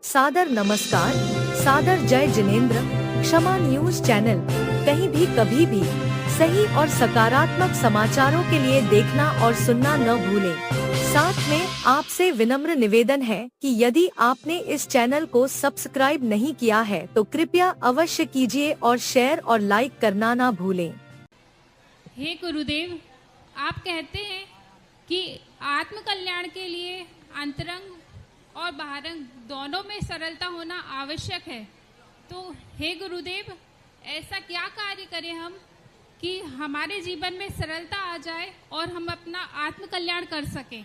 सादर नमस्कार, सादर जय जिनेंद्र। क्षमा न्यूज चैनल कहीं भी कभी भी सही और सकारात्मक समाचारों के लिए देखना और सुनना न भूलें। साथ में आपसे विनम्र निवेदन है कि यदि आपने इस चैनल को सब्सक्राइब नहीं किया है तो कृपया अवश्य कीजिए और शेयर और लाइक करना ना भूलें। हे गुरुदेव, आप कहते हैं कि आत्म कल्याण के लिए अंतरंग और बाहरंग दोनों में सरलता होना आवश्यक है। तो हे गुरुदेव, ऐसा क्या कार्य करें हम कि हमारे जीवन में सरलता आ जाए और हम अपना आत्म कल्याण कर सकें?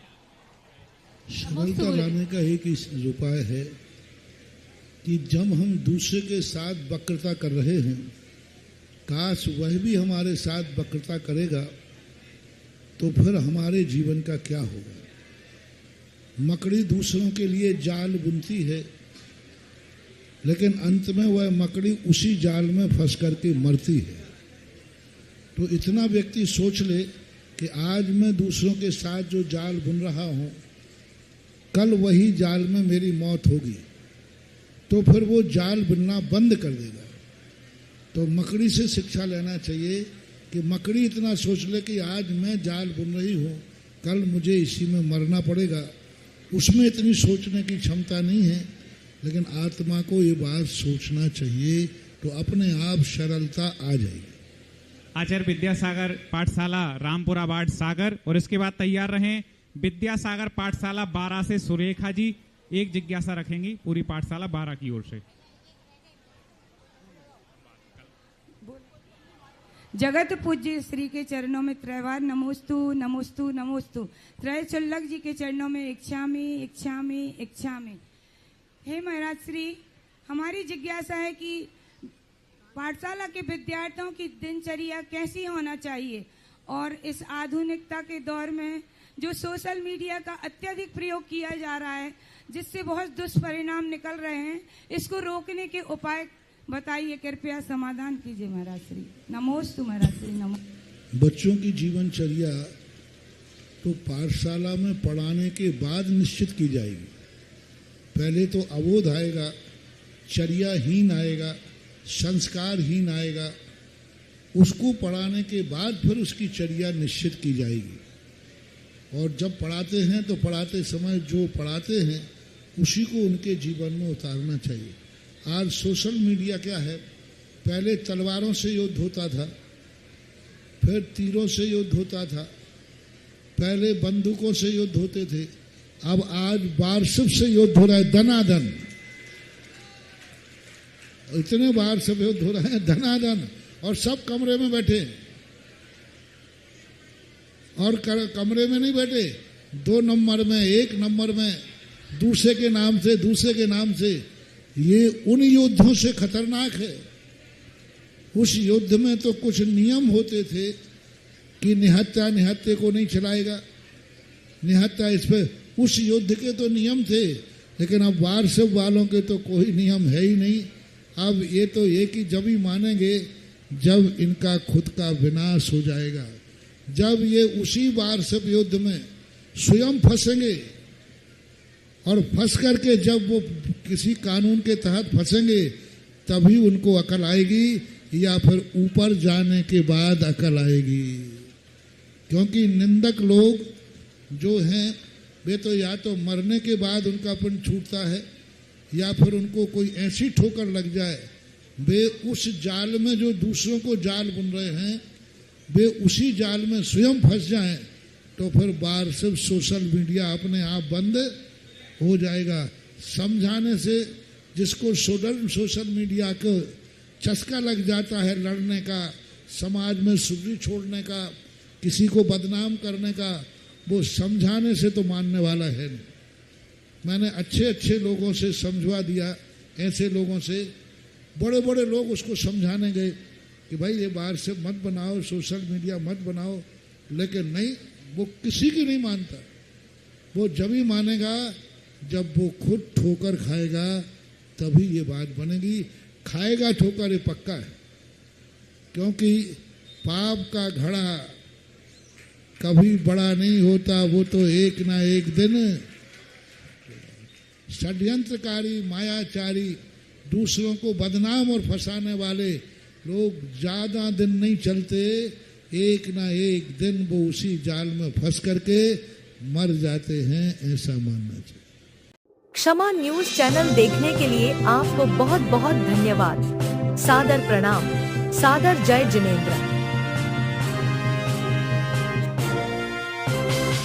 सरलता लाने का एक उपाय है कि जब हम दूसरे के साथ वक्रता कर रहे हैं, काश वह भी हमारे साथ वक्रता करेगा तो फिर हमारे जीवन का क्या होगा। मकड़ी दूसरों के लिए जाल बुनती है, लेकिन अंत में वह मकड़ी उसी जाल में फंस करके मरती है। तो इतना व्यक्ति सोच ले कि आज मैं दूसरों के साथ जो जाल बुन रहा हूं, कल वही जाल में मेरी मौत होगी, तो फिर वो जाल बुनना बंद कर देगा। तो मकड़ी से शिक्षा लेना चाहिए कि मकड़ी इतना सोच ले कि आज मैं जाल बुन रही हूँ, कल मुझे इसी में मरना पड़ेगा। उसमें इतनी सोचने की क्षमता नहीं है, लेकिन आत्मा को ये बात सोचना चाहिए तो अपने आप सरलता आ जाएगी। आचार्य विद्यासागर पाठशाला रामपुरा बाड़ सागर, और इसके बाद तैयार रहें विद्यासागर पाठशाला 12 से सुरेखा जी एक जिज्ञासा रखेंगी पूरी पाठशाला 12 की ओर से। जगत पूज्य श्री के चरणों में त्रैवार नमोस्तु नमोस्तु नमोस्तु। त्रय चुल्लक जी के चरणों में इच्छामि इच्छामि इच्छामि। हे महाराज श्री, हमारी जिज्ञासा है कि पाठशाला के विद्यार्थियों की दिनचर्या कैसी होना चाहिए, और इस आधुनिकता के दौर में जो सोशल मीडिया का अत्यधिक प्रयोग किया जा रहा है, जिससे बहुत दुष्परिणाम निकल रहे हैं, इसको रोकने के उपाय बताइए, कृपया समाधान कीजिए महाराज श्री। नमोस्तु महाराज श्री। नमो। बच्चों की जीवनचर्या तो पाठशाला में पढ़ाने के बाद निश्चित की जाएगी। पहले तो अबोध आएगा, चर्याहीन आएगा, संस्कारहीन आएगा, उसको पढ़ाने के बाद फिर उसकी चर्या निश्चित की जाएगी। और जब पढ़ाते हैं तो पढ़ाते समय जो पढ़ाते हैं उसी को उनके जीवन में उतारना चाहिए। आज सोशल मीडिया क्या है, पहले तलवारों से युद्ध होता था, फिर तीरों से युद्ध होता था, पहले बंदूकों से युद्ध होते थे, अब आज वारसिप से युद्ध हो रहा है, धनाधन। इतने वारसिप युद्ध हो रहे हैं धनाधन, और सब कमरे में बैठे, और कमरे में नहीं बैठे, 2 नंबर में, 1 नंबर में, दूसरे के नाम से, दूसरे के नाम से। ये उन युद्धों से खतरनाक है। उस युद्ध में तो कुछ नियम होते थे कि निहत्था निहत्थे को नहीं चलाएगा, निहत्था इस पे, उस युद्ध के तो नियम थे, लेकिन अब वारसिप वालों के तो कोई नियम है ही नहीं। अब ये तो एक ही जब ही मानेंगे जब इनका खुद का विनाश हो जाएगा, जब ये उसी वारसिप युद्ध में स्वयं फंसेंगे, और फंस करके जब वो किसी कानून के तहत फंसेंगे तभी उनको अकल आएगी, या फिर ऊपर जाने के बाद अकल आएगी। क्योंकि निंदक लोग जो हैं वे तो या तो मरने के बाद उनका अपन छूटता है, या फिर उनको कोई ऐसी ठोकर लग जाए, वे उस जाल में जो दूसरों को जाल बुन रहे हैं वे उसी जाल में स्वयं फंस जाएं, तो फिर बार सिर्फ सोशल मीडिया अपने आप बंद हो जाएगा। समझाने से जिसको सोशल मीडिया को चस्का लग जाता है लड़ने का, समाज में सुधरी छोड़ने का, किसी को बदनाम करने का, वो समझाने से तो मानने वाला है नहीं। मैंने अच्छे अच्छे लोगों से समझवा दिया, ऐसे लोगों से, बड़े बड़े लोग उसको समझाने गए कि भाई ये बाहर से मत बनाओ, सोशल मीडिया मत बनाओ, लेकिन नहीं, वो किसी की नहीं मानता। वो जब ही मानेगा जब वो खुद ठोकर खाएगा, तभी ये बात बनेगी। खाएगा ठोकर, ये पक्का है, क्योंकि पाप का घड़ा कभी बड़ा नहीं होता, वो तो एक ना एक दिन षड्यंत्रकारी, मायाचारी, दूसरों को बदनाम और फंसाने वाले लोग ज्यादा दिन नहीं चलते, एक ना एक दिन वो उसी जाल में फंस करके मर जाते हैं, ऐसा मानना चाहिए। क्षमा न्यूज चैनल देखने के लिए आपको बहुत बहुत धन्यवाद। सादर प्रणाम। सादर जय जिनेंद्र।